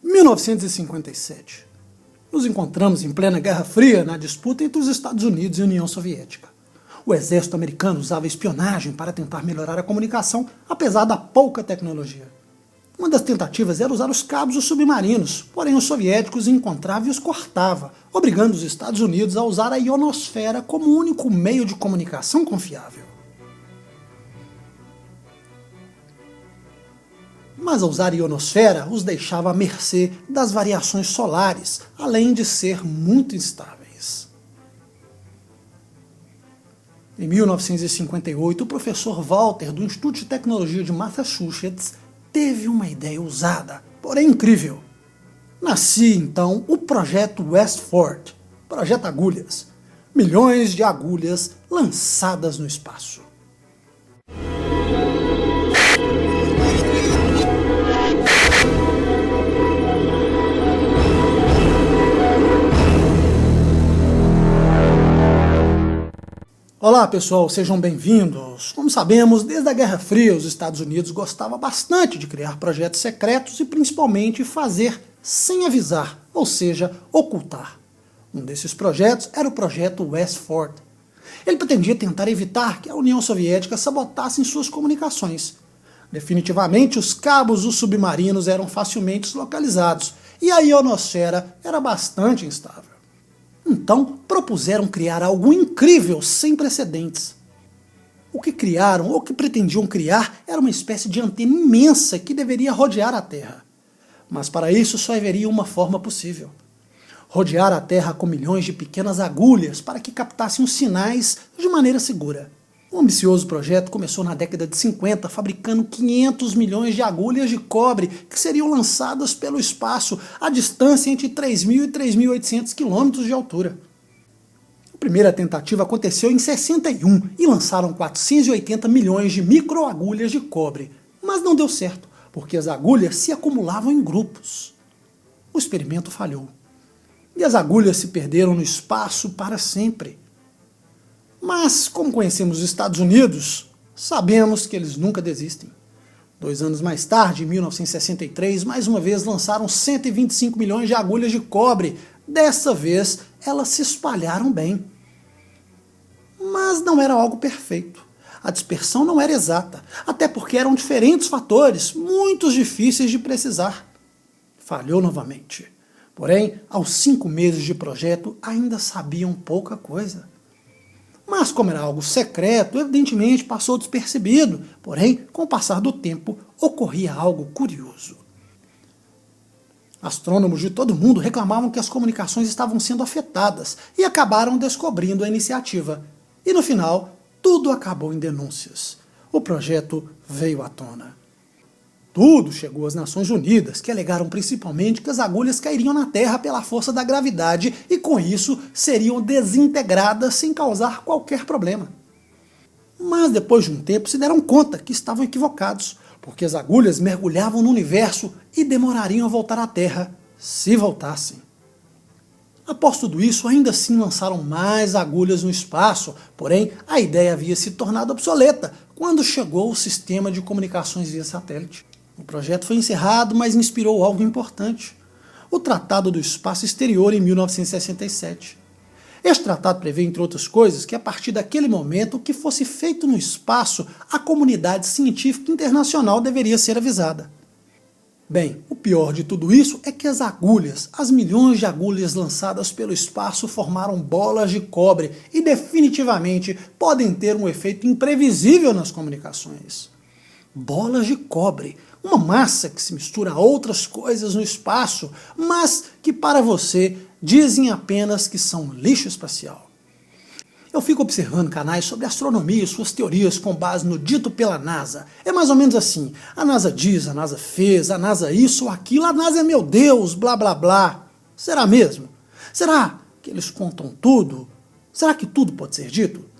1957. Nos encontramos em plena Guerra Fria na disputa entre os Estados Unidos e a União Soviética. O exército americano usava espionagem para tentar melhorar a comunicação, apesar da pouca tecnologia. Uma das tentativas era usar os cabos dos submarinos, porém os soviéticos encontravam e os cortavam, obrigando os Estados Unidos a usar a ionosfera como o único meio de comunicação confiável. Mas ao usar a ionosfera os deixava à mercê das variações solares, além de ser muito instáveis. Em 1958, o professor Walter, do Instituto de Tecnologia de Massachusetts, teve uma ideia ousada, porém incrível. Nascia então o Projeto Westford, Projeto Agulhas, milhões de agulhas lançadas no espaço. Olá pessoal, sejam bem-vindos. Como sabemos, desde a Guerra Fria, os Estados Unidos gostavam bastante de criar projetos secretos e principalmente fazer sem avisar, ou seja, ocultar. Um desses projetos era o Projeto Westford. Ele pretendia tentar evitar que a União Soviética sabotasse suas comunicações. Definitivamente, os cabos dos submarinos eram facilmente localizados e a ionosfera era bastante instável. Então, propuseram criar algo incrível, sem precedentes. O que criaram, ou que pretendiam criar, era uma espécie de antena imensa que deveria rodear a Terra. Mas para isso só haveria uma forma possível. Rodear a Terra com milhões de pequenas agulhas para que captassem os sinais de maneira segura. O ambicioso projeto começou na década de 50, fabricando 500 milhões de agulhas de cobre que seriam lançadas pelo espaço a distância entre 3.000 e 3.800 quilômetros de altura. A primeira tentativa aconteceu em 61 e lançaram 480 milhões de microagulhas de cobre, mas não deu certo, porque as agulhas se acumulavam em grupos. O experimento falhou e as agulhas se perderam no espaço para sempre. Mas, como conhecemos os Estados Unidos, sabemos que eles nunca desistem. 2 anos mais tarde, em 1963, mais uma vez lançaram 125 milhões de agulhas de cobre. Dessa vez, elas se espalharam bem. Mas não era algo perfeito. A dispersão não era exata, até porque eram diferentes fatores, muito difíceis de precisar. Falhou novamente. Porém, aos 5 meses de projeto, ainda sabiam pouca coisa. Mas como era algo secreto, evidentemente passou despercebido, porém, com o passar do tempo, ocorria algo curioso. Astrônomos de todo o mundo reclamavam que as comunicações estavam sendo afetadas e acabaram descobrindo a iniciativa. E no final, tudo acabou em denúncias. O projeto veio à tona. Tudo chegou às Nações Unidas, que alegaram principalmente que as agulhas cairiam na Terra pela força da gravidade e, com isso, seriam desintegradas sem causar qualquer problema. Mas, depois de um tempo, se deram conta que estavam equivocados, porque as agulhas mergulhavam no universo e demorariam a voltar à Terra, se voltassem. Após tudo isso, ainda assim lançaram mais agulhas no espaço, porém, a ideia havia se tornado obsoleta quando chegou o sistema de comunicações via satélite. O projeto foi encerrado, mas inspirou algo importante: o Tratado do Espaço Exterior em 1967. Este tratado prevê, entre outras coisas, que a partir daquele momento o que fosse feito no espaço, a comunidade científica internacional deveria ser avisada. Bem, o pior de tudo isso é que as agulhas, as milhões de agulhas lançadas pelo espaço formaram bolas de cobre e definitivamente podem ter um efeito imprevisível nas comunicações. Bolas de cobre, uma massa que se mistura a outras coisas no espaço, mas que para você dizem apenas que são lixo espacial. Eu fico observando canais sobre astronomia e suas teorias com base no dito pela NASA. É mais ou menos assim: a NASA diz, a NASA fez, a NASA isso ou aquilo, a NASA é meu Deus, blá blá blá. Será mesmo? Será que eles contam tudo? Será que tudo pode ser dito?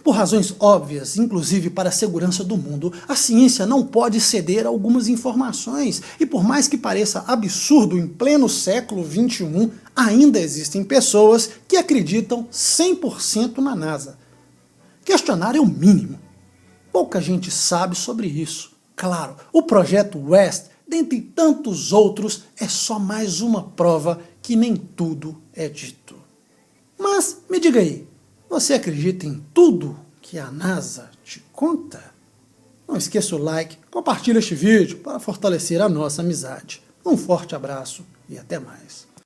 Por razões óbvias, inclusive para a segurança do mundo, a ciência não pode ceder a algumas informações, e por mais que pareça absurdo em pleno século XXI, ainda existem pessoas que acreditam 100% na NASA. Questionar é o mínimo. Pouca gente sabe sobre isso. Claro, o projeto WEST dentre tantos outros, é só mais uma prova que nem tudo é dito. Mas me diga aí, você acredita em tudo que a NASA te conta? Não esqueça o like, compartilhe este vídeo para fortalecer a nossa amizade. Um forte abraço e até mais.